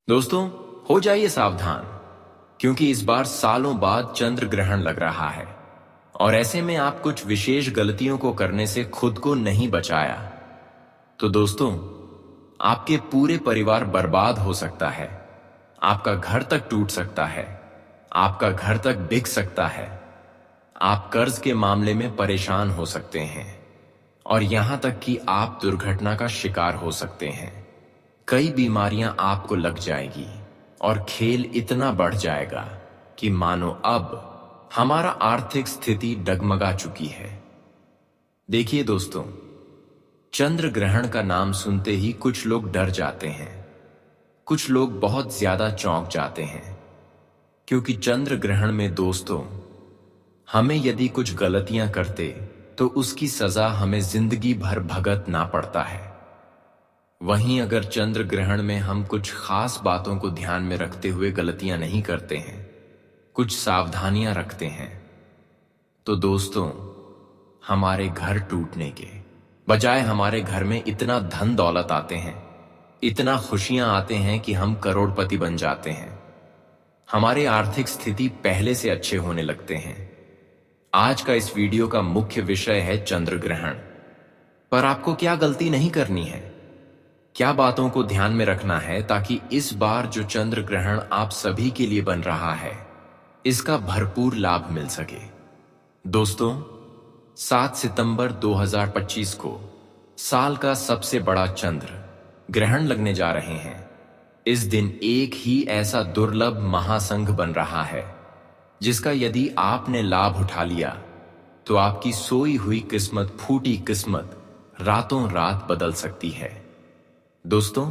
दोस्तों, हो जाइए सावधान, क्योंकि इस बार सालों बाद चंद्र ग्रहण लग रहा है और ऐसे में आप कुछ विशेष गलतियों को करने से खुद को नहीं बचाया तो दोस्तों, आपके पूरे परिवार बर्बाद हो सकता है। आपका घर तक टूट सकता है, आपका घर तक बिक सकता है, आप कर्ज के मामले में परेशान हो सकते हैं और यहां तक कि आप दुर्घटना का शिकार हो सकते हैं। कई बीमारियां आपको लग जाएगी और खेल इतना बढ़ जाएगा कि मानो अब हमारा आर्थिक स्थिति डगमगा चुकी है। देखिए दोस्तों, चंद्र ग्रहण का नाम सुनते ही कुछ लोग डर जाते हैं, कुछ लोग बहुत ज्यादा चौंक जाते हैं, क्योंकि चंद्र ग्रहण में दोस्तों, हमें यदि कुछ गलतियां करते तो उसकी सजा हमें जिंदगी भर भुगतना पड़ता है। वहीं अगर चंद्र ग्रहण में हम कुछ खास बातों को ध्यान में रखते हुए गलतियां नहीं करते हैं, कुछ सावधानियां रखते हैं, तो दोस्तों, हमारे घर टूटने के बजाय हमारे घर में इतना धन दौलत आते हैं, इतना खुशियां आते हैं कि हम करोड़पति बन जाते हैं। हमारी आर्थिक स्थिति पहले से अच्छे होने लगते हैं। आज का इस वीडियो का मुख्य विषय है चंद्र ग्रहण। पर आपको क्या गलती नहीं करनी है, क्या बातों को ध्यान में रखना है ताकि इस बार जो चंद्र ग्रहण आप सभी के लिए बन रहा है, इसका भरपूर लाभ मिल सके। दोस्तों, 7 सितंबर 2025 को साल का सबसे बड़ा चंद्र ग्रहण लगने जा रहे हैं। इस दिन एक ही ऐसा दुर्लभ महासंघ बन रहा है जिसका यदि आपने लाभ उठा लिया तो आपकी सोई हुई किस्मत, फूटी किस्मत रातों रात बदल सकती है। दोस्तों,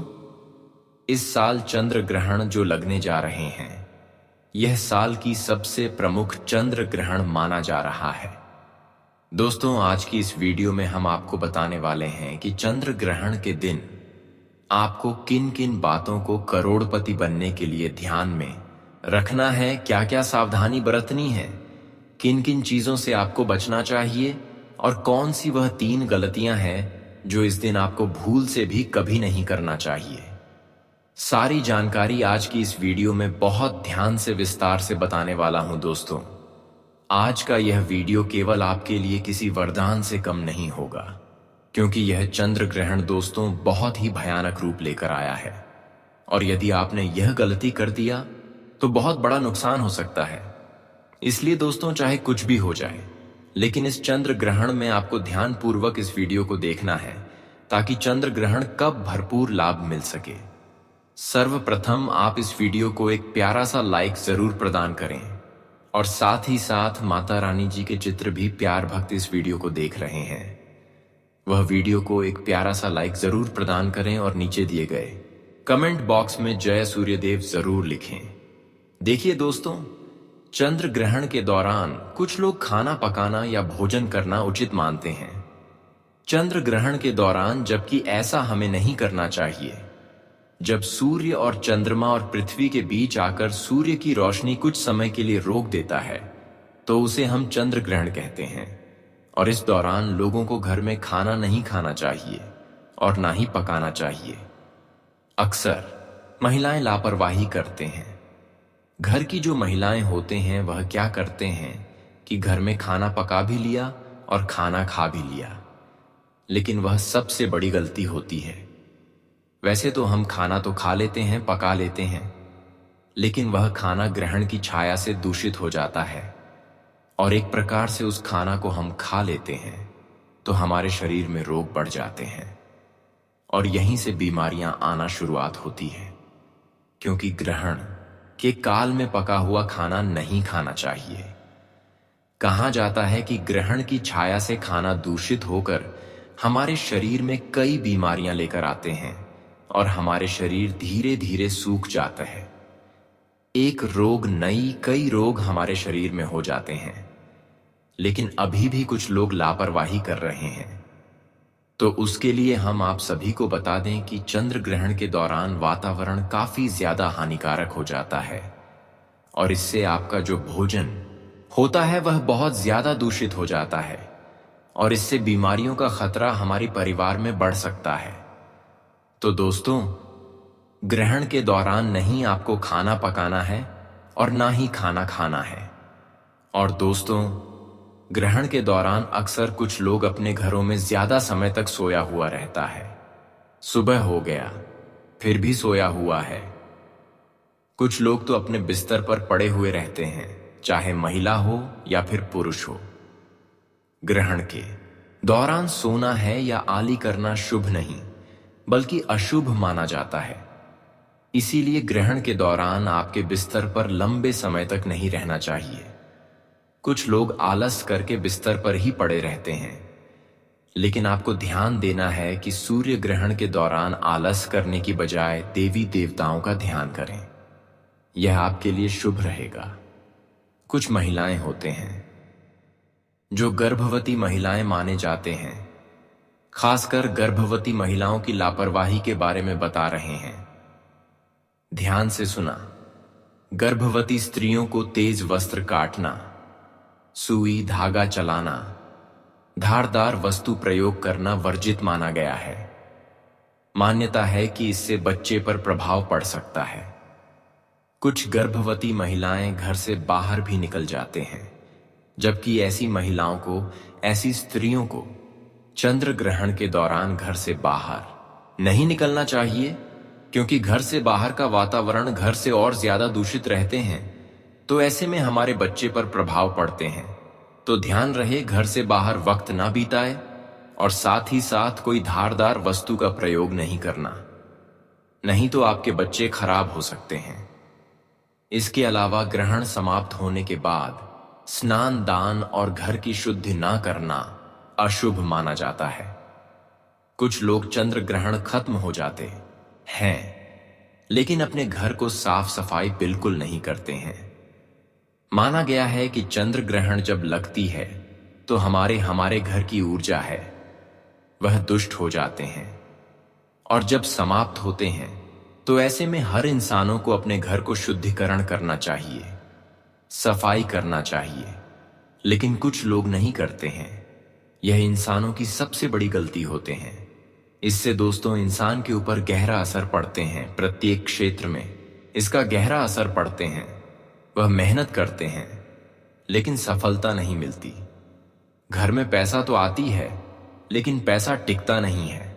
इस साल चंद्र ग्रहण जो लगने जा रहे हैं, यह साल की सबसे प्रमुख चंद्र ग्रहण माना जा रहा है। दोस्तों, आज की इस वीडियो में हम आपको बताने वाले हैं कि चंद्र ग्रहण के दिन आपको किन किन बातों को करोड़पति बनने के लिए ध्यान में रखना है, क्या क्या सावधानी बरतनी है, किन किन चीजों से आपको बचना चाहिए और कौन सी वह 3 गलतियां हैं जो इस दिन आपको भूल से भी कभी नहीं करना चाहिए। सारी जानकारी आज की इस वीडियो में बहुत ध्यान से विस्तार से बताने वाला हूं। दोस्तों, आज का यह वीडियो केवल आपके लिए किसी वरदान से कम नहीं होगा, क्योंकि यह चंद्र ग्रहण दोस्तों बहुत ही भयानक रूप लेकर आया है और यदि आपने यह गलती कर दिया तो बहुत बड़ा नुकसान हो सकता है। इसलिए दोस्तों, चाहे कुछ भी हो जाए, लेकिन इस चंद्र ग्रहण में आपको ध्यान पूर्वक इस वीडियो को देखना है ताकि चंद्र ग्रहण कब भरपूर लाभ मिल सके। सर्वप्रथम आप इस वीडियो को एक प्यारा सा लाइक जरूर प्रदान करें और साथ ही साथ माता रानी जी के चित्र भी प्यार भक्त इस वीडियो को देख रहे हैं, वह वीडियो को एक प्यारा सा लाइक जरूर प्रदान करें और नीचे दिए गए कमेंट बॉक्स में जय सूर्यदेव जरूर लिखें। देखिए दोस्तों, चंद्र ग्रहण के दौरान कुछ लोग खाना पकाना या भोजन करना उचित मानते हैं। चंद्र ग्रहण के दौरान जबकि ऐसा हमें नहीं करना चाहिए। जब सूर्य और चंद्रमा और पृथ्वी के बीच आकर सूर्य की रोशनी कुछ समय के लिए रोक देता है तो उसे हम चंद्र ग्रहण कहते हैं और इस दौरान लोगों को घर में खाना नहीं खाना चाहिए और ना ही पकाना चाहिए। अक्सर महिलाएं लापरवाही करते हैं। घर की जो महिलाएं होते हैं वह क्या करते हैं कि घर में खाना पका भी लिया और खाना खा भी लिया, लेकिन वह सबसे बड़ी गलती होती है। वैसे तो हम खाना तो खा लेते हैं, पका लेते हैं, लेकिन वह खाना ग्रहण की छाया से दूषित हो जाता है और एक प्रकार से उस खाना को हम खा लेते हैं तो हमारे शरीर में रोग बढ़ जाते हैं और यहीं से बीमारियां आना शुरुआत होती है, क्योंकि ग्रहण के काल में पका हुआ खाना नहीं खाना चाहिए। कहा जाता है कि ग्रहण की छाया से खाना दूषित होकर हमारे शरीर में कई बीमारियां लेकर आते हैं और हमारे शरीर धीरे धीरे सूख जाता है। एक रोग नई कई रोग हमारे शरीर में हो जाते हैं, लेकिन अभी भी कुछ लोग लापरवाही कर रहे हैं। तो उसके लिए हम आप सभी को बता दें कि चंद्र ग्रहण के दौरान वातावरण काफी ज्यादा हानिकारक हो जाता है और इससे आपका जो भोजन होता है वह बहुत ज्यादा दूषित हो जाता है और इससे बीमारियों का खतरा हमारे परिवार में बढ़ सकता है। तो दोस्तों, ग्रहण के दौरान नहीं आपको खाना पकाना है और ना ही खाना खाना है। और दोस्तों, ग्रहण के दौरान अक्सर कुछ लोग अपने घरों में ज्यादा समय तक सोया हुआ रहता है। सुबह हो गया फिर भी सोया हुआ है। कुछ लोग तो अपने बिस्तर पर पड़े हुए रहते हैं, चाहे महिला हो या फिर पुरुष हो। ग्रहण के दौरान सोना है या आली करना शुभ नहीं, बल्कि अशुभ माना जाता है। इसीलिए ग्रहण के दौरान आपके बिस्तर पर लंबे समय तक नहीं रहना चाहिए। कुछ लोग आलस करके बिस्तर पर ही पड़े रहते हैं, लेकिन आपको ध्यान देना है कि सूर्य ग्रहण के दौरान आलस करने की बजाय देवी देवताओं का ध्यान करें। यह आपके लिए शुभ रहेगा। कुछ महिलाएं होते हैं जो गर्भवती महिलाएं माने जाते हैं। खासकर गर्भवती महिलाओं की लापरवाही के बारे में बता रहे हैं। ध्यान से सुना। गर्भवती स्त्रियों को तेज वस्त्र काटना, सुई धागा चलाना, धारदार वस्तु प्रयोग करना वर्जित माना गया है। मान्यता है कि इससे बच्चे पर प्रभाव पड़ सकता है। कुछ गर्भवती महिलाएं घर से बाहर भी निकल जाते हैं, जबकि ऐसी स्त्रियों को चंद्र ग्रहण के दौरान घर से बाहर नहीं निकलना चाहिए, क्योंकि घर से बाहर का वातावरण घर से और ज्यादा दूषित रहते हैं, तो ऐसे में हमारे बच्चे पर प्रभाव पड़ते हैं। तो ध्यान रहे घर से बाहर वक्त ना बिताए और साथ ही साथ कोई धारदार वस्तु का प्रयोग नहीं करना, नहीं तो आपके बच्चे खराब हो सकते हैं। इसके अलावा ग्रहण समाप्त होने के बाद स्नान दान और घर की शुद्धि ना करना अशुभ माना जाता है। कुछ लोग चंद्र ग्रहण खत्म हो जाते हैं, लेकिन अपने घर को साफ सफाई बिल्कुल नहीं करते हैं। माना गया है कि चंद्र ग्रहण जब लगती है तो हमारे घर की ऊर्जा है वह दुष्ट हो जाते हैं, और जब समाप्त होते हैं तो ऐसे में हर इंसानों को अपने घर को शुद्धिकरण करना चाहिए, सफाई करना चाहिए, लेकिन कुछ लोग नहीं करते हैं। यह इंसानों की सबसे बड़ी गलती होते हैं। इससे दोस्तों इंसान के ऊपर गहरा असर पड़ते हैं। प्रत्येक क्षेत्र में इसका गहरा असर पड़ते हैं। वह मेहनत करते हैं लेकिन सफलता नहीं मिलती। घर में पैसा तो आती है लेकिन पैसा टिकता नहीं है।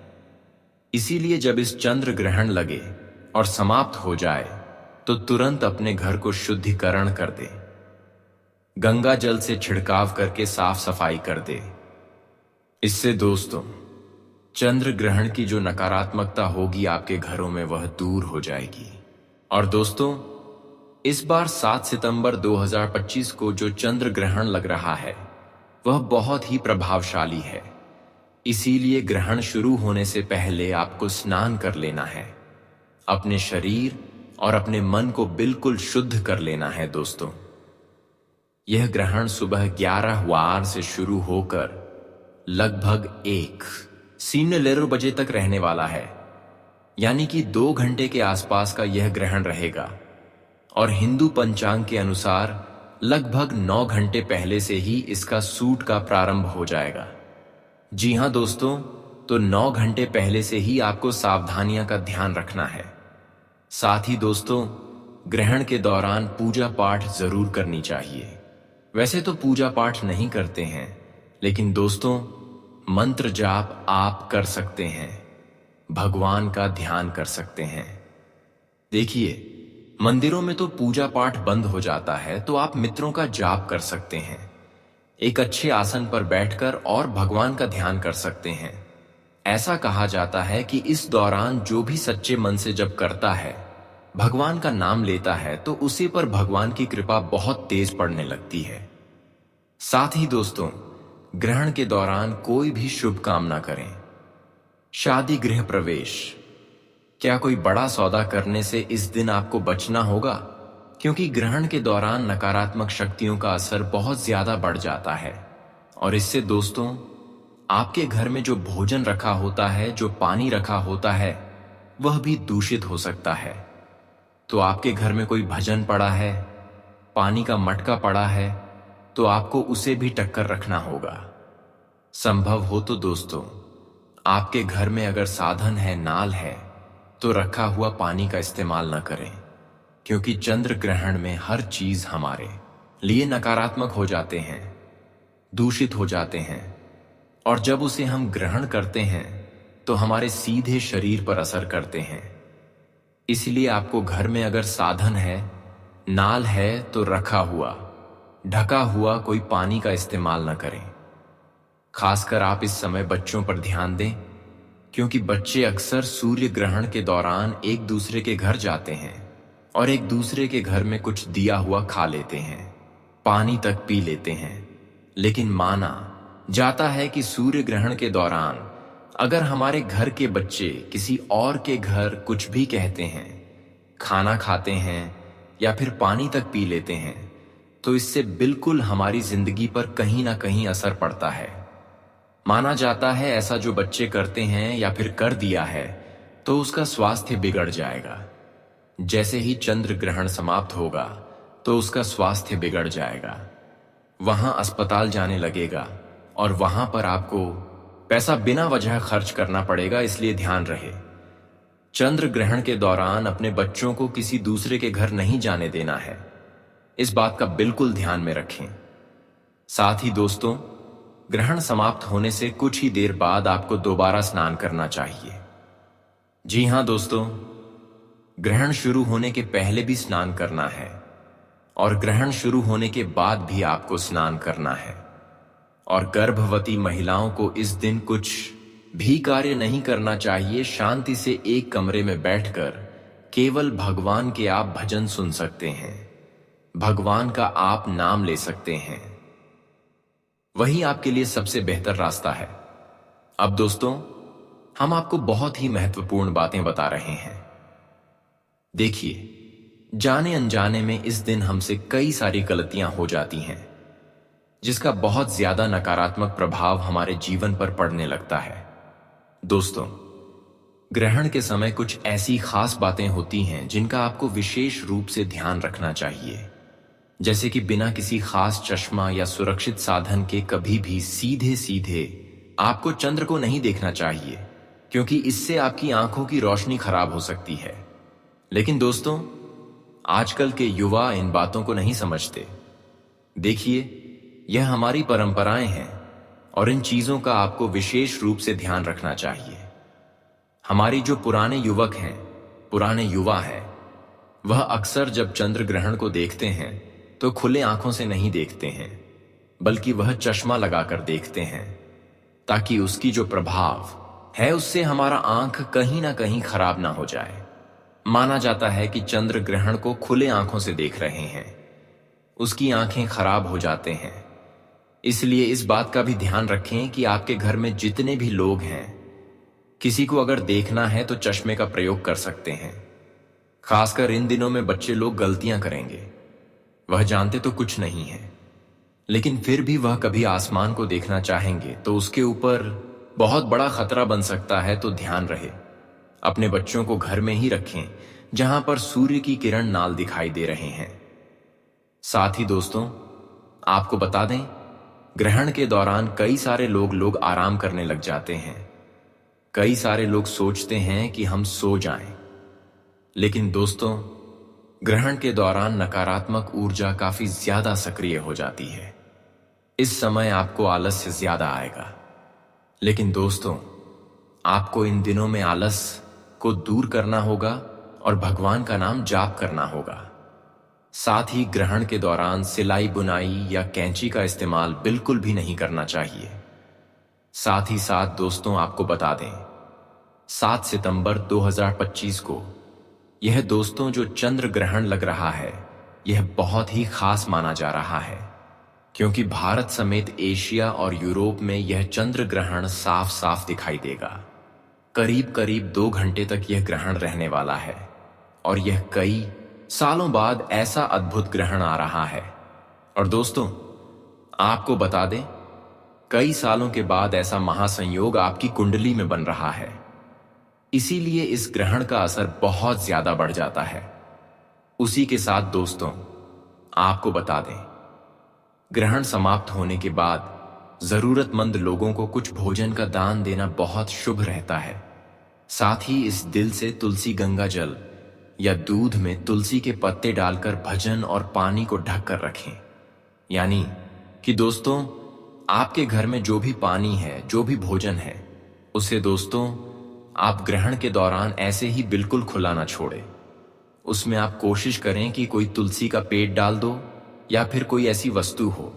इसीलिए जब इस चंद्र ग्रहण लगे और समाप्त हो जाए तो तुरंत अपने घर को शुद्धिकरण कर दे। गंगा जल से छिड़काव करके साफ सफाई कर दे। इससे दोस्तों चंद्र ग्रहण की जो नकारात्मकता होगी आपके घरों में वह दूर हो जाएगी। और दोस्तों इस बार 7 सितंबर 2025 को जो चंद्र ग्रहण लग रहा है वह बहुत ही प्रभावशाली है। इसीलिए ग्रहण शुरू होने से पहले आपको स्नान कर लेना है। अपने शरीर और अपने मन को बिल्कुल शुद्ध कर लेना है। दोस्तों यह ग्रहण सुबह 11 वार से शुरू होकर लगभग 1:00 बजे तक रहने वाला है, यानी कि 2 घंटे के आसपास का यह ग्रहण रहेगा। और हिंदू पंचांग के अनुसार लगभग 9 घंटे पहले से ही इसका सूट का प्रारंभ हो जाएगा। जी हां दोस्तों, तो 9 घंटे पहले से ही आपको सावधानियां का ध्यान रखना है। साथ ही दोस्तों ग्रहण के दौरान पूजा पाठ जरूर करनी चाहिए। वैसे तो पूजा पाठ नहीं करते हैं, लेकिन दोस्तों मंत्र जाप आप कर सकते हैं, भगवान का ध्यान कर सकते हैं। देखिए मंदिरों में तो पूजा पाठ बंद हो जाता है, तो आप मित्रों का जाप कर सकते हैं। एक अच्छे आसन पर बैठकर और भगवान का ध्यान कर सकते हैं। ऐसा कहा जाता है कि इस दौरान जो भी सच्चे मन से जप करता है, भगवान का नाम लेता है, तो उसी पर भगवान की कृपा बहुत तेज पड़ने लगती है। साथ ही दोस्तों ग्रहण के दौरान कोई भी शुभ काम ना करें। शादी गृह प्रवेश, क्या कोई बड़ा सौदा करने से इस दिन आपको बचना होगा, क्योंकि ग्रहण के दौरान नकारात्मक शक्तियों का असर बहुत ज्यादा बढ़ जाता है। और इससे दोस्तों आपके घर में जो भोजन रखा होता है, जो पानी रखा होता है, वह भी दूषित हो सकता है। तो आपके घर में कोई भजन पड़ा है, पानी का मटका पड़ा है, तो आपको उसे भी टक्कर रखना होगा। संभव हो तो दोस्तों आपके घर में अगर साधन है, नाल है, तो रखा हुआ पानी का इस्तेमाल न करें, क्योंकि चंद्र ग्रहण में हर चीज हमारे लिए नकारात्मक हो जाते हैं, दूषित हो जाते हैं, और जब उसे हम ग्रहण करते हैं तो हमारे सीधे शरीर पर असर करते हैं। इसलिए आपको घर में अगर साधन है, नाल है, तो रखा हुआ, ढका हुआ कोई पानी का इस्तेमाल न करें। खासकर आप इस समय बच्चों पर ध्यान दें, क्योंकि बच्चे अक्सर सूर्य ग्रहण के दौरान एक दूसरे के घर जाते हैं और एक दूसरे के घर में कुछ दिया हुआ खा लेते हैं, पानी तक पी लेते हैं। लेकिन माना जाता है कि सूर्य ग्रहण के दौरान अगर हमारे घर के बच्चे किसी और के घर कुछ भी कहते हैं, खाना खाते हैं या फिर पानी तक पी लेते हैं, तो इससे बिल्कुल हमारी जिंदगी पर कहीं ना कहीं असर पड़ता है। माना जाता है ऐसा जो बच्चे करते हैं या फिर कर दिया है तो उसका स्वास्थ्य बिगड़ जाएगा। जैसे ही चंद्र ग्रहण समाप्त होगा तो उसका स्वास्थ्य बिगड़ जाएगा, वहां अस्पताल जाने लगेगा और वहां पर आपको पैसा बिना वजह खर्च करना पड़ेगा। इसलिए ध्यान रहे, चंद्र ग्रहण के दौरान अपने बच्चों को किसी दूसरे के घर नहीं जाने देना है। इस बात का बिल्कुल ध्यान में रखें। साथ ही दोस्तों, ग्रहण समाप्त होने से कुछ ही देर बाद आपको दोबारा स्नान करना चाहिए। जी हां दोस्तों, ग्रहण शुरू होने के पहले भी स्नान करना है और ग्रहण शुरू होने के बाद भी आपको स्नान करना है। और गर्भवती महिलाओं को इस दिन कुछ भी कार्य नहीं करना चाहिए। शांति से एक कमरे में बैठकर केवल भगवान के आप भजन सुन सकते हैं, भगवान का आप नाम ले सकते हैं। वही आपके लिए सबसे बेहतर रास्ता है। अब दोस्तों, हम आपको बहुत ही महत्वपूर्ण बातें बता रहे हैं। देखिए, जाने अनजाने में इस दिन हमसे कई सारी गलतियां हो जाती हैं, जिसका बहुत ज्यादा नकारात्मक प्रभाव हमारे जीवन पर पड़ने लगता है। दोस्तों, ग्रहण के समय कुछ ऐसी खास बातें होती हैं जिनका आपको विशेष रूप से ध्यान रखना चाहिए। जैसे कि बिना किसी खास चश्मा या सुरक्षित साधन के कभी भी सीधे सीधे आपको चंद्र को नहीं देखना चाहिए, क्योंकि इससे आपकी आंखों की रोशनी खराब हो सकती है। लेकिन दोस्तों, आजकल के युवा इन बातों को नहीं समझते। देखिए, यह हमारी परंपराएं हैं और इन चीजों का आपको विशेष रूप से ध्यान रखना चाहिए। हमारी जो पुराने युवक हैं, पुराने युवा हैं, वह अक्सर जब चंद्र ग्रहण को देखते हैं तो खुले आंखों से नहीं देखते हैं, बल्कि वह चश्मा लगाकर देखते हैं, ताकि उसकी जो प्रभाव है उससे हमारा आंख कहीं ना कहीं खराब ना हो जाए। माना जाता है कि चंद्र ग्रहण को खुले आंखों से देख रहे हैं, उसकी आंखें खराब हो जाते हैं। इसलिए इस बात का भी ध्यान रखें कि आपके घर में जितने भी लोग हैं, किसी को अगर देखना है तो चश्मे का प्रयोग कर सकते हैं। खासकर इन दिनों में बच्चे लोग गलतियां करेंगे, वह जानते तो कुछ नहीं है, लेकिन फिर भी वह कभी आसमान को देखना चाहेंगे तो उसके ऊपर बहुत बड़ा खतरा बन सकता है। तो ध्यान रहे, अपने बच्चों को घर में ही रखें जहां पर सूर्य की किरण नाल दिखाई दे रहे हैं। साथ ही दोस्तों, आपको बता दें, ग्रहण के दौरान कई सारे लोग आराम करने लग जाते हैं। कई सारे लोग सोचते हैं कि हम सो जाएं, लेकिन दोस्तों, ग्रहण के दौरान नकारात्मक ऊर्जा काफी ज्यादा सक्रिय हो जाती है। इस समय आपको आलस्य ज्यादा आएगा। लेकिन दोस्तों, आपको इन दिनों में आलस को दूर करना होगा और भगवान का नाम जाप करना होगा। साथ ही ग्रहण के दौरान सिलाई बुनाई या कैंची का इस्तेमाल बिल्कुल भी नहीं करना चाहिए। साथ ही साथ दोस्तों, आपको बता दें, 7 सितंबर 2025 को यह दोस्तों जो चंद्र ग्रहण लग रहा है, यह बहुत ही खास माना जा रहा है, क्योंकि भारत समेत एशिया और यूरोप में यह चंद्र ग्रहण साफ साफ दिखाई देगा। करीब करीब 2 घंटे तक यह ग्रहण रहने वाला है और यह कई सालों बाद ऐसा अद्भुत ग्रहण आ रहा है। और दोस्तों, आपको बता दें, कई सालों के बाद ऐसा महासंयोग आपकी कुंडली में बन रहा है। इसीलिए इस ग्रहण का असर बहुत ज्यादा बढ़ जाता है। उसी के साथ दोस्तों, आपको बता दें, ग्रहण समाप्त होने के बाद जरूरतमंद लोगों को कुछ भोजन का दान देना बहुत शुभ रहता है। साथ ही इस दिल से तुलसी गंगा जल या दूध में तुलसी के पत्ते डालकर भजन और पानी को ढक कर रखें। यानी कि दोस्तों, आपके घर में जो भी पानी है, जो भी भोजन है, उसे दोस्तों आप ग्रहण के दौरान ऐसे ही बिल्कुल खुला ना छोड़ें। उसमें आप कोशिश करें कि कोई तुलसी का पेड़ डाल दो या फिर कोई ऐसी वस्तु हो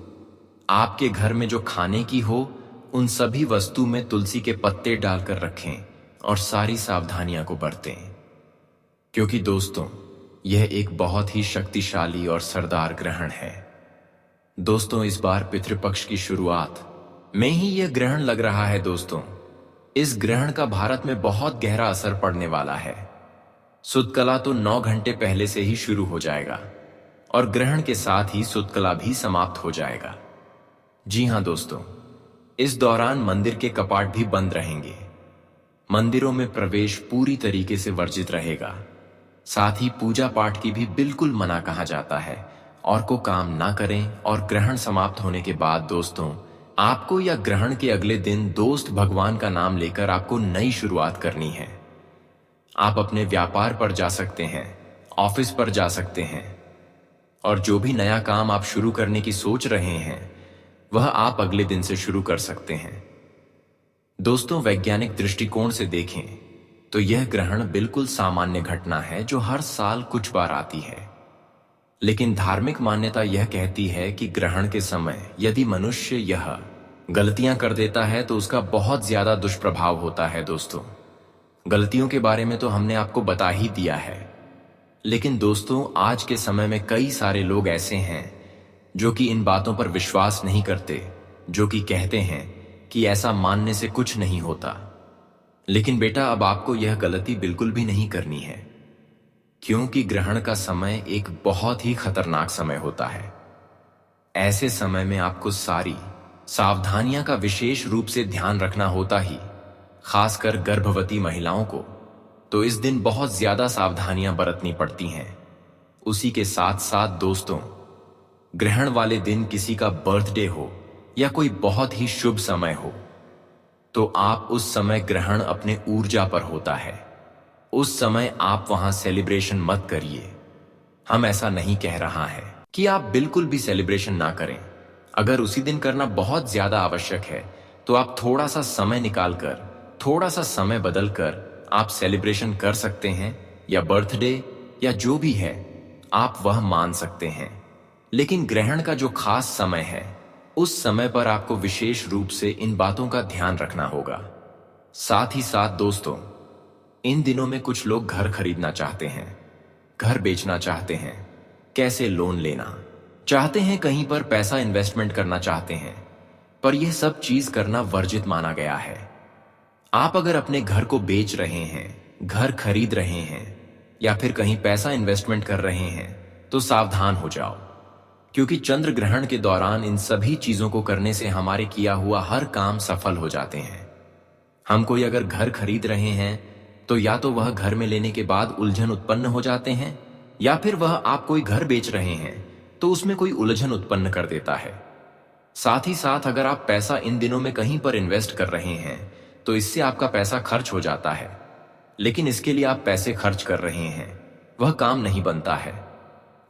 आपके घर में जो खाने की हो, उन सभी वस्तु में तुलसी के पत्ते डालकर रखें और सारी सावधानियां को बरतें। क्योंकि दोस्तों, यह एक बहुत ही शक्तिशाली और सरदार ग्रहण है। दोस्तों, इस बार पितृपक्ष की शुरुआत में ही यह ग्रहण लग रहा है। दोस्तों, इस ग्रहण का भारत में बहुत गहरा असर पड़ने वाला है। सुतकला तो 9 घंटे पहले से ही शुरू हो जाएगा और ग्रहण के साथ ही सुतकला भी समाप्त हो जाएगा। जी हां दोस्तों, इस दौरान मंदिर के कपाट भी बंद रहेंगे। मंदिरों में प्रवेश पूरी तरीके से वर्जित रहेगा। साथ ही पूजा पाठ की भी बिल्कुल मना कहा जाता है। और को काम ना करें। और ग्रहण समाप्त होने के बाद दोस्तों, आपको या ग्रहण के अगले दिन दोस्त भगवान का नाम लेकर आपको नई शुरुआत करनी है। आप अपने व्यापार पर जा सकते हैं, ऑफिस पर जा सकते हैं और जो भी नया काम आप शुरू करने की सोच रहे हैं, वह आप अगले दिन से शुरू कर सकते हैं। दोस्तों, वैज्ञानिक दृष्टिकोण से देखें तो यह ग्रहण बिल्कुल सामान्य घटना है जो हर साल कुछ बार आती है। लेकिन धार्मिक मान्यता यह कहती है कि ग्रहण के समय यदि मनुष्य यह गलतियां कर देता है तो उसका बहुत ज्यादा दुष्प्रभाव होता है। दोस्तों, गलतियों के बारे में तो हमने आपको बता ही दिया है। लेकिन दोस्तों, आज के समय में कई सारे लोग ऐसे हैं जो कि इन बातों पर विश्वास नहीं करते, जो कि कहते हैं कि ऐसा मानने से कुछ नहीं होता। लेकिन बेटा, अब आपको यह गलती बिल्कुल भी नहीं करनी है, क्योंकि ग्रहण का समय एक बहुत ही खतरनाक समय होता है। ऐसे समय में आपको सारी सावधानियां का विशेष रूप से ध्यान रखना होता ही, खासकर गर्भवती महिलाओं को तो इस दिन बहुत ज्यादा सावधानियां बरतनी पड़ती हैं। उसी के साथ साथ दोस्तों, ग्रहण वाले दिन किसी का बर्थडे हो या कोई बहुत ही शुभ समय हो, तो आप उस समय ग्रहण अपने ऊर्जा पर होता है, उस समय आप वहां सेलिब्रेशन मत करिए। हम ऐसा नहीं कह रहा है कि आप बिल्कुल भी सेलिब्रेशन ना करें। अगर उसी दिन करना बहुत ज्यादा आवश्यक है तो आप थोड़ा सा समय निकालकर, थोड़ा सा समय बदलकर आप सेलिब्रेशन कर सकते हैं, या बर्थडे या जो भी है आप वह मान सकते हैं। लेकिन ग्रहण का जो खास समय है, उस समय पर आपको विशेष रूप से इन बातों का ध्यान रखना होगा। साथ ही साथ दोस्तों, इन दिनों में कुछ लोग घर खरीदना चाहते हैं, घर बेचना चाहते हैं, कैसे लोन लेना चाहते हैं, कहीं पर पैसा इन्वेस्टमेंट करना चाहते हैं, पर यह सब चीज करना वर्जित माना गया है। आप अगर अपने घर को बेच रहे हैं, घर खरीद रहे हैं या फिर कहीं पैसा इन्वेस्टमेंट कर रहे हैं तो सावधान हो जाओ, क्योंकि चंद्र ग्रहण के दौरान इन सभी चीजों को करने से हमारे किया हुआ हर काम सफल हो जाते हैं। हम कोई अगर घर खरीद रहे हैं तो या तो वह घर में लेने के बाद उलझन उत्पन्न हो जाते हैं, या फिर वह आप कोई घर बेच रहे हैं तो उसमें कोई उलझन उत्पन्न कर देता है। साथ ही साथ अगर आप पैसा इन दिनों में कहीं पर इन्वेस्ट कर रहे हैं तो इससे आपका पैसा खर्च हो जाता है, लेकिन इसके लिए आप पैसे खर्च कर रहे हैं, वह काम नहीं बनता है।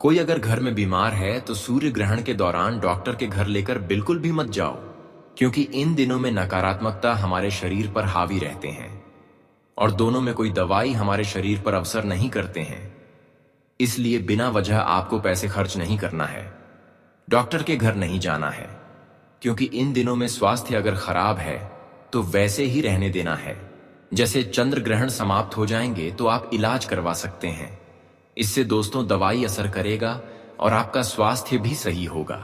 कोई अगर घर में बीमार है तो सूर्य ग्रहण के दौरान डॉक्टर के घर लेकर बिल्कुल भी मत जाओ, क्योंकि इन दिनों में नकारात्मकता हमारे शरीर पर हावी रहते हैं और दोनों में कोई दवाई हमारे शरीर पर असर नहीं करते हैं। इसलिए बिना वजह आपको पैसे खर्च नहीं करना है, डॉक्टर के घर नहीं जाना है, क्योंकि इन दिनों में स्वास्थ्य अगर खराब है तो वैसे ही रहने देना है। जैसे चंद्र ग्रहण समाप्त हो जाएंगे तो आप इलाज करवा सकते हैं। इससे दोस्तों दवाई असर करेगा और आपका स्वास्थ्य भी सही होगा।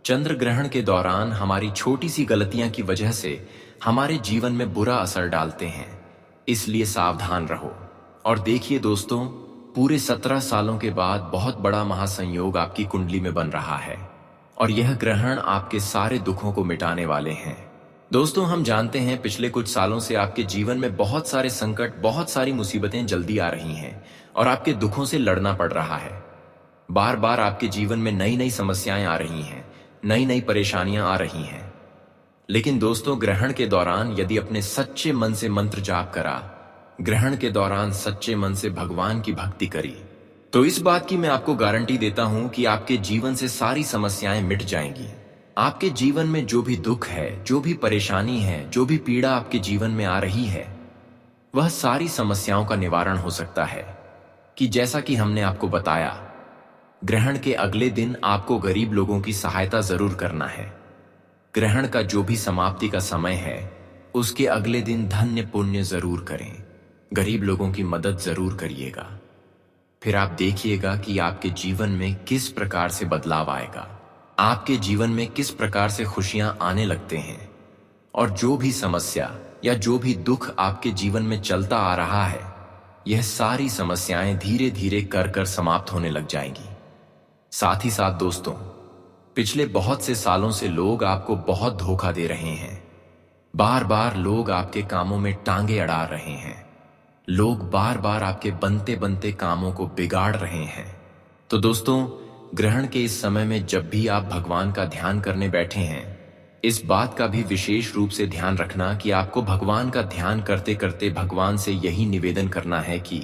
चंद्र ग्रहण के दौरान हमारी छोटी सी गलतियां की वजह से हमारे जीवन में बुरा असर डालते हैं, इसलिए सावधान रहो। और देखिए दोस्तों, पूरे 17 सालों के बाद बहुत बड़ा महासंयोग आपकी कुंडली में बन रहा है और यह ग्रहण आपके सारे दुखों को मिटाने वाले हैं। दोस्तों, हम जानते हैं पिछले कुछ सालों से आपके जीवन में बहुत सारे संकट, बहुत सारी मुसीबतें जल्दी आ रही हैं और आपके दुखों से लड़ना पड़ रहा है। बार बार आपके जीवन में नई नई समस्याएं आ रही हैं, नई नई परेशानियां आ रही हैं। लेकिन दोस्तों, ग्रहण के दौरान यदि अपने सच्चे मन से मंत्र जाप करा ग्रहण के दौरान सच्चे मन से भगवान की भक्ति करी, तो इस बात की मैं आपको गारंटी देता हूं कि आपके जीवन से सारी समस्याएं मिट जाएंगी। आपके जीवन में जो भी दुख है, जो भी परेशानी है, जो भी पीड़ा आपके जीवन में आ रही है, वह सारी समस्याओं का निवारण हो सकता है। कि जैसा कि हमने आपको बताया, ग्रहण के अगले दिन आपको गरीब लोगों की सहायता जरूर करना है। ग्रहण का जो भी समाप्ति का समय है, उसके अगले दिन धन्य पुण्य जरूर करें, गरीब लोगों की मदद जरूर करिएगा। फिर आप देखिएगा कि आपके जीवन में किस प्रकार से बदलाव आएगा, आपके जीवन में किस प्रकार से खुशियां आने लगते हैं, और जो भी समस्या या जो भी दुख आपके जीवन में चलता आ रहा है, यह सारी समस्याएं धीरे धीरे कर कर समाप्त होने लग जाएंगी। साथ ही साथ दोस्तों, पिछले बहुत से सालों से लोग आपको बहुत धोखा दे रहे हैं। बार बार लोग आपके कामों में टांगे अड़ा रहे हैं। लोग बार बार आपके बनते बनते कामों को बिगाड़ रहे हैं। तो दोस्तों, ग्रहण के इस समय में जब भी आप भगवान का ध्यान करने बैठे हैं, इस बात का भी विशेष रूप से ध्यान रखना कि आपको भगवान का ध्यान करते करते भगवान से यही निवेदन करना है कि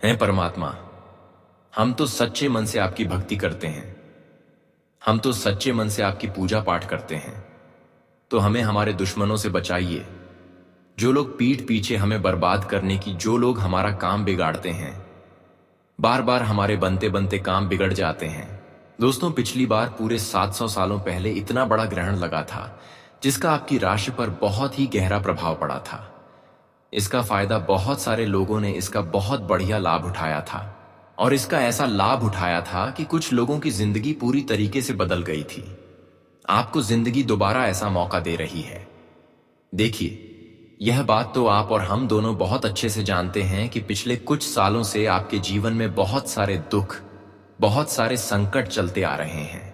हे परमात्मा, हम तो सच्चे मन से आपकी भक्ति करते हैं, हम तो सच्चे मन से आपकी पूजा पाठ करते हैं, तो हमें हमारे दुश्मनों से बचाइए। जो लोग पीठ पीछे हमें बर्बाद करने की, जो लोग हमारा काम बिगाड़ते हैं, बार बार हमारे बनते बनते काम बिगड़ जाते हैं। दोस्तों, पिछली बार पूरे 700 सालों पहले इतना बड़ा ग्रहण लगा था, जिसका आपकी राशि पर बहुत ही गहरा प्रभाव पड़ा था। इसका फायदा बहुत सारे लोगों ने इसका बहुत बढ़िया लाभ उठाया था, और इसका ऐसा लाभ उठाया था कि कुछ लोगों की जिंदगी पूरी तरीके से बदल गई थी। आपको जिंदगी दोबारा ऐसा मौका दे रही है। देखिए, यह बात तो आप और हम दोनों बहुत अच्छे से जानते हैं कि पिछले कुछ सालों से आपके जीवन में बहुत सारे दुख, बहुत सारे संकट चलते आ रहे हैं।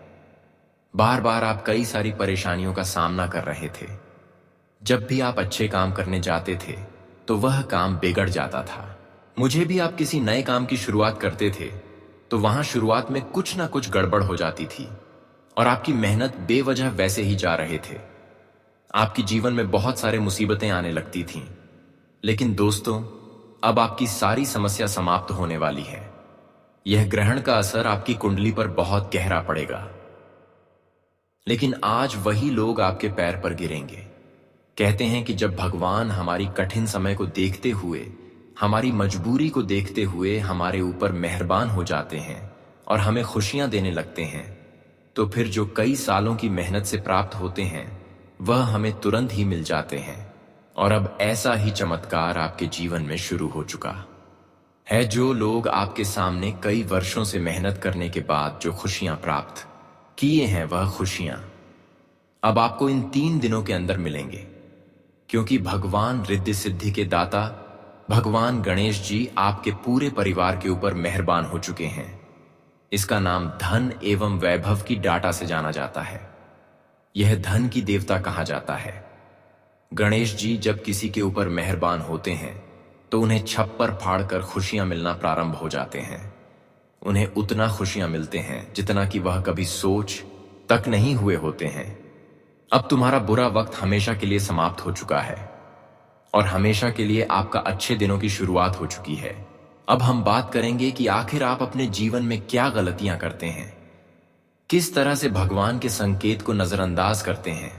बार बार आप कई सारी परेशानियों का सामना कर रहे थे। जब भी आप अच्छे काम करने जाते थे, तो वह काम बिगड़ जाता था। मुझे भी आप किसी नए काम की शुरुआत करते थे, तो वहां शुरुआत में कुछ ना कुछ गड़बड़ हो जाती थी, और आपकी मेहनत बेवजह वैसे ही जा रहे थे। आपके जीवन में बहुत सारे मुसीबतें आने लगती थीं। लेकिन दोस्तों, अब आपकी सारी समस्या समाप्त होने वाली है। यह ग्रहण का असर आपकी कुंडली पर बहुत गहरा पड़ेगा, लेकिन आज वही लोग आपके पैर पर गिरेंगे। कहते हैं कि जब भगवान हमारी कठिन समय को देखते हुए, हमारी मजबूरी को देखते हुए हमारे ऊपर मेहरबान हो जाते हैं और हमें खुशियां देने लगते हैं, तो फिर जो कई सालों की मेहनत से प्राप्त होते हैं, वह हमें तुरंत ही मिल जाते हैं। और अब ऐसा ही चमत्कार आपके जीवन में शुरू हो चुका है। जो लोग आपके सामने कई वर्षों से मेहनत करने के बाद जो खुशियां प्राप्त किए हैं, वह खुशियां अब आपको इन 3 दिनों के अंदर मिलेंगे, क्योंकि भगवान रिद्धि सिद्धि के दाता भगवान गणेश जी आपके पूरे परिवार के ऊपर मेहरबान हो चुके हैं। इसका नाम धन एवं वैभव की डाटा से जाना जाता है। यह धन की देवता कहा जाता है। गणेश जी जब किसी के ऊपर मेहरबान होते हैं, तो उन्हें छप्पर फाड़कर खुशियां मिलना प्रारंभ हो जाते हैं। उन्हें उतना खुशियां मिलते हैं जितना कि वह कभी सोच तक नहीं हुए होते हैं। अब तुम्हारा बुरा वक्त हमेशा के लिए समाप्त हो चुका है, और हमेशा के लिए आपका अच्छे दिनों की शुरुआत हो चुकी है। अब हम बात करेंगे कि आखिर आप अपने जीवन में क्या गलतियां करते हैं, किस तरह से भगवान के संकेत को नजरअंदाज करते हैं।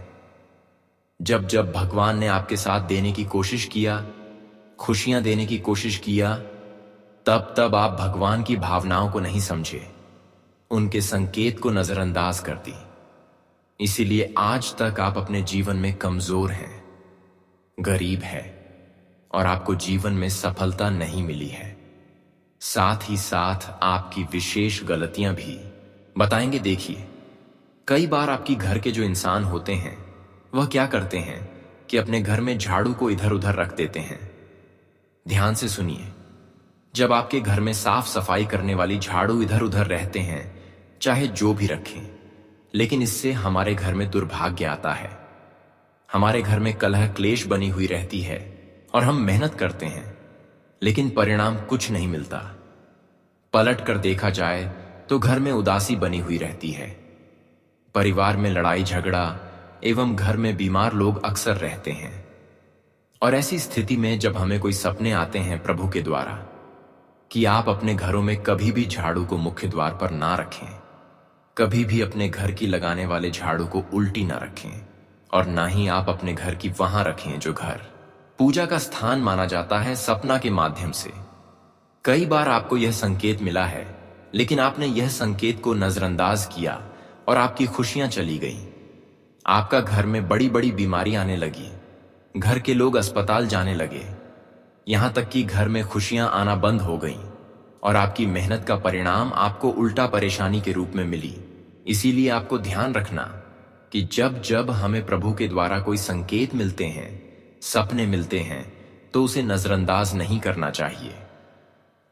जब जब भगवान ने आपके साथ देने की कोशिश किया, खुशियां देने की कोशिश किया, तब तब आप भगवान की भावनाओं को नहीं समझे, उनके संकेत को नजरअंदाज कर दी। इसीलिए आज तक आप अपने जीवन में कमजोर हैं, गरीब हैं, और आपको जीवन में सफलता नहीं मिली है। साथ ही साथ आपकी विशेष गलतियां भी बताएंगे। देखिए, कई बार आपकी घर के जो इंसान होते हैं, वह क्या करते हैं कि अपने घर में झाड़ू को इधर उधर रख देते हैं। ध्यान से सुनिए, जब आपके घर में साफ सफाई करने वाली झाड़ू इधर उधर रहते हैं, चाहे जो भी रखें, लेकिन इससे हमारे घर में दुर्भाग्य आता है। हमारे घर में कलह क्लेश बनी हुई रहती है, और हम मेहनत करते हैं, लेकिन परिणाम कुछ नहीं मिलता। पलट कर देखा जाए तो घर में उदासी बनी हुई रहती है। परिवार में लड़ाई झगड़ा एवं घर में बीमार लोग अक्सर रहते हैं, और ऐसी स्थिति में जब हमें कोई सपने आते हैं प्रभु के द्वारा कि आप अपने घरों में कभी भी झाड़ू को मुख्य द्वार पर ना रखें, कभी भी अपने घर की लगाने वाले झाड़ू को उल्टी ना रखें, और ना ही आप अपने घर की वहां रखें जो घर पूजा का स्थान माना जाता है, सपना के माध्यम से कई बार आपको यह संकेत मिला है, लेकिन आपने यह संकेत को नजरअंदाज किया और आपकी खुशियां चली गईं। आपका घर में बड़ी बड़ी बीमारी आने लगी, घर के लोग अस्पताल जाने लगे, यहां तक कि घर में खुशियां आना बंद हो गईं और आपकी मेहनत का परिणाम आपको उल्टा परेशानी के रूप में मिली। इसीलिए आपको ध्यान रखना कि जब जब हमें प्रभु के द्वारा कोई संकेत मिलते हैं, सपने मिलते हैं, तो उसे नजरअंदाज नहीं करना चाहिए।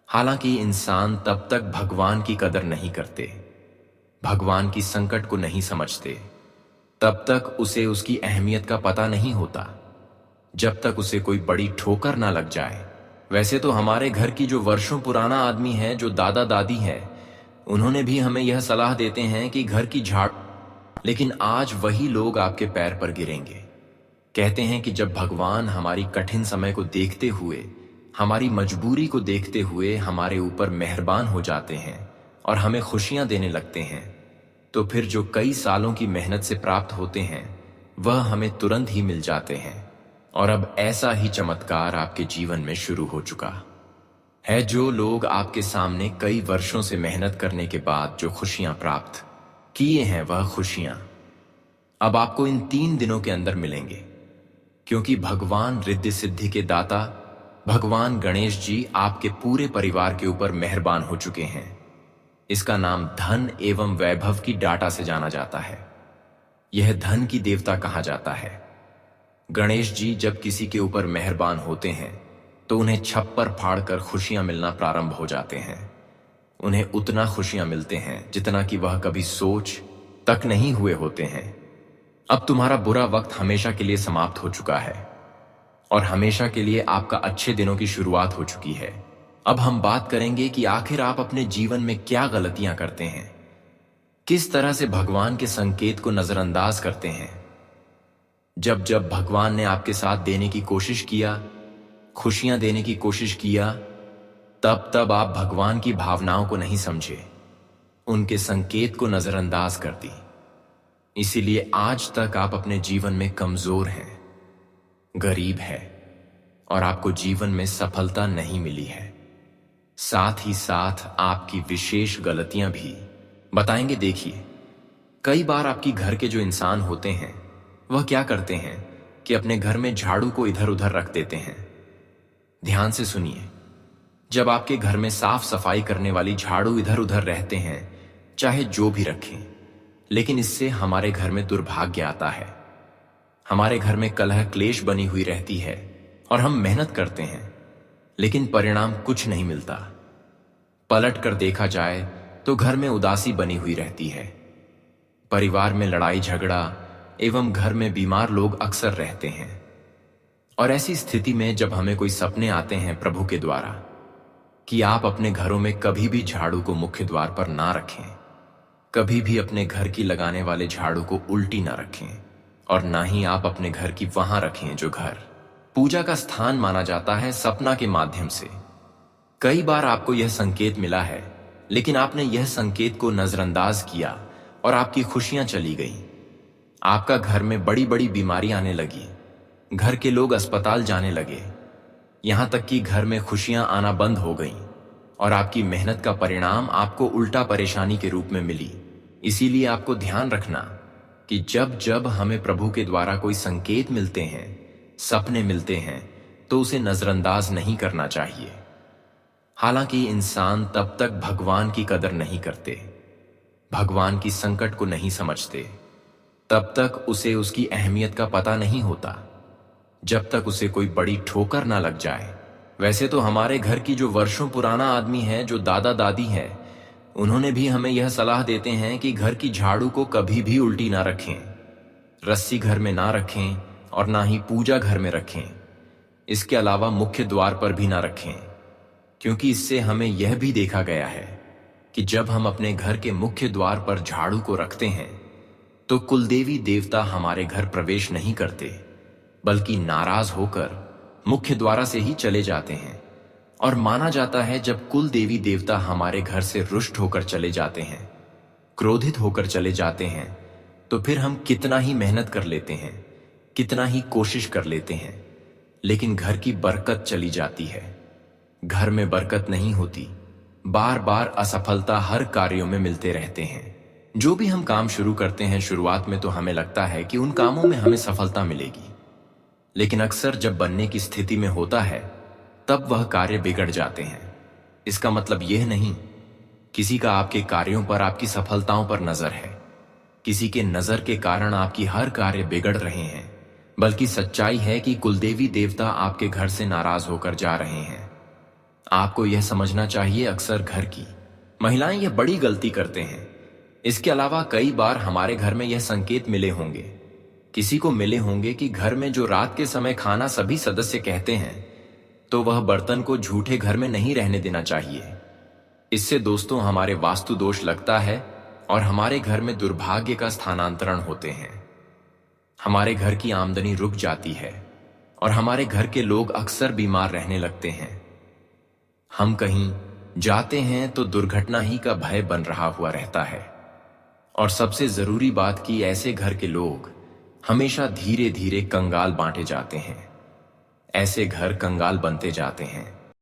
हालांकि इंसान तब तक भगवान की कदर नहीं करते, भगवान की संकट को नहीं समझते, तब तक उसे उसकी अहमियत का पता नहीं होता, जब तक उसे कोई बड़ी ठोकर ना लग जाए। वैसे तो हमारे घर की जो वर्षों पुराना आदमी है, जो दादा दादी है, उन्होंने भी हमें यह सलाह देते हैं कि घर की झाड़, लेकिन आज वही लोग आपके पैर पर गिरेंगे। कहते हैं कि जब भगवान हमारी कठिन समय को देखते हुए, हमारी मजबूरी को देखते हुए हमारे ऊपर मेहरबान हो जाते हैं और हमें खुशियां देने लगते हैं, तो फिर जो कई सालों की मेहनत से प्राप्त होते हैं वह हमें तुरंत ही मिल जाते हैं। और अब ऐसा ही चमत्कार आपके जीवन में शुरू हो चुका है। जो लोग आपके सामने कई वर्षों से मेहनत करने के बाद जो खुशियां प्राप्त किए हैं, वह खुशियां अब आपको इन 3 दिनों के अंदर मिलेंगे, क्योंकि भगवान रिद्धि सिद्धि के दाता भगवान गणेश जी आपके पूरे परिवार के ऊपर मेहरबान हो चुके हैं। इसका नाम धन एवं वैभव की डाटा से जाना जाता है। यह धन की देवता कहा जाता है। गणेश जी जब किसी के ऊपर मेहरबान होते हैं तो उन्हें छप्पर फाड़कर खुशियां मिलना प्रारंभ हो जाते हैं। उन्हें उतना खुशियां मिलते हैं जितना कि वह कभी सोच तक नहीं हुए होते हैं। अब तुम्हारा बुरा वक्त हमेशा के लिए समाप्त हो चुका है और हमेशा के लिए आपका अच्छे दिनों की शुरुआत हो चुकी है। अब हम बात करेंगे कि आखिर आप अपने जीवन में क्या गलतियां करते हैं, किस तरह से भगवान के संकेत को नजरअंदाज करते हैं। जब जब भगवान ने आपके साथ देने की कोशिश किया, खुशियां देने की कोशिश किया, तब तब आप भगवान की भावनाओं को नहीं समझे, उनके संकेत को नजरअंदाज कर दी। इसीलिए आज तक आप अपने जीवन में कमजोर हैं, गरीब है और आपको जीवन में सफलता नहीं मिली है। साथ ही साथ आपकी विशेष गलतियां भी बताएंगे। देखिए, कई बार आपकी घर के जो इंसान होते हैं वह क्या करते हैं कि अपने घर में झाड़ू को इधर उधर रख देते हैं। ध्यान से सुनिए, जब आपके घर में साफ सफाई करने वाली झाड़ू इधर उधर रहते हैं, चाहे जो भी रखें, लेकिन इससे हमारे घर में दुर्भाग्य आता है। हमारे घर में कलह क्लेश बनी हुई रहती है और हम मेहनत करते हैं, लेकिन परिणाम कुछ नहीं मिलता। पलट कर देखा जाए तो घर में उदासी बनी हुई रहती है, परिवार में लड़ाई झगड़ा एवं घर में बीमार लोग अक्सर रहते हैं। और ऐसी स्थिति में जब हमें कोई सपने आते हैं प्रभु के द्वारा कि आप अपने घरों में कभी भी झाड़ू को मुख्य द्वार पर ना रखें, कभी भी अपने घर की लगाने वाले झाड़ू को उल्टी ना रखें, और ना ही आप अपने घर की वहां रखें जो घर पूजा का स्थान माना जाता है, सपना के माध्यम से कई बार आपको यह संकेत मिला है, लेकिन आपने यह संकेत को नजरअंदाज किया और आपकी खुशियां चली गईं। आपका घर में बड़ी बड़ी बीमारी आने लगी, घर के लोग अस्पताल जाने लगे, यहां तक कि घर में खुशियां आना बंद हो गईं और आपकी मेहनत का परिणाम आपको उल्टा परेशानी के रूप में मिली। इसीलिए आपको ध्यान रखना कि जब जब हमें प्रभु के द्वारा कोई संकेत मिलते हैं, सपने मिलते हैं, तो उसे नजरअंदाज नहीं करना चाहिए। हालांकि इंसान तब तक भगवान की कदर नहीं करते, भगवान की संकट को नहीं समझते, तब तक उसे उसकी अहमियत का पता नहीं होता, जब तक उसे कोई बड़ी ठोकर ना लग जाए। वैसे तो हमारे घर की जो वर्षों पुराना आदमी है, जो दादा दादी है, उन्होंने भी हमें यह सलाह देते हैं कि घर की झाड़ू को कभी भी उल्टी ना रखें, रस्सी घर में ना रखें और ना ही पूजा घर में रखें। इसके अलावा मुख्य द्वार पर भी ना रखें, क्योंकि इससे हमें यह भी देखा गया है कि जब हम अपने घर के मुख्य द्वार पर झाड़ू को रखते हैं तो कुलदेवी देवता हमारे घर प्रवेश नहीं करते, बल्कि नाराज होकर मुख्य द्वारा से ही चले जाते हैं। और माना जाता है जब कुल देवी देवता हमारे घर से रुष्ट होकर चले जाते हैं, क्रोधित होकर चले जाते हैं, तो फिर हम कितना ही मेहनत कर लेते हैं, कितना ही कोशिश कर लेते हैं, लेकिन घर की बरकत चली जाती है। घर में बरकत नहीं होती, बार बार असफलता हर कार्यों में मिलते रहते हैं। जो भी हम काम शुरू करते हैं, शुरुआत में तो हमें लगता है कि उन कामों में हमें सफलता मिलेगी, लेकिन अक्सर जब बनने की स्थिति में होता है तब वह कार्य बिगड़ जाते हैं। इसका मतलब यह नहीं किसी का आपके कार्यों पर, आपकी सफलताओं पर नजर है, किसी के नजर के कारण आपकी हर कार्य बिगड़ रहे हैं, बल्कि सच्चाई है कि कुलदेवी देवता आपके घर से नाराज होकर जा रहे हैं। आपको यह समझना चाहिए, अक्सर घर की महिलाएं यह बड़ी गलती करते हैं। इसके अलावा कई बार हमारे घर में यह संकेत मिले होंगे, किसी को मिले होंगे कि घर में जो रात के समय खाना सभी सदस्य कहते हैं, तो वह बर्तन को झूठे घर में नहीं रहने देना चाहिए। इससे दोस्तों हमारे वास्तु दोष लगता है और हमारे घर में दुर्भाग्य का स्थानांतरण होते हैं। हमारे घर की आमदनी रुक जाती है और हमारे घर के लोग अक्सर बीमार रहने लगते हैं। हम कहीं जाते हैं तो दुर्घटना ही का भय बन रहा हुआ रहता है। और सबसे जरूरी बात कि ऐसे घर के लोग हमेशा धीरे धीरे कंगाल बांटे जाते हैं। ऐसे घर कंगाल बनते जाते हैं।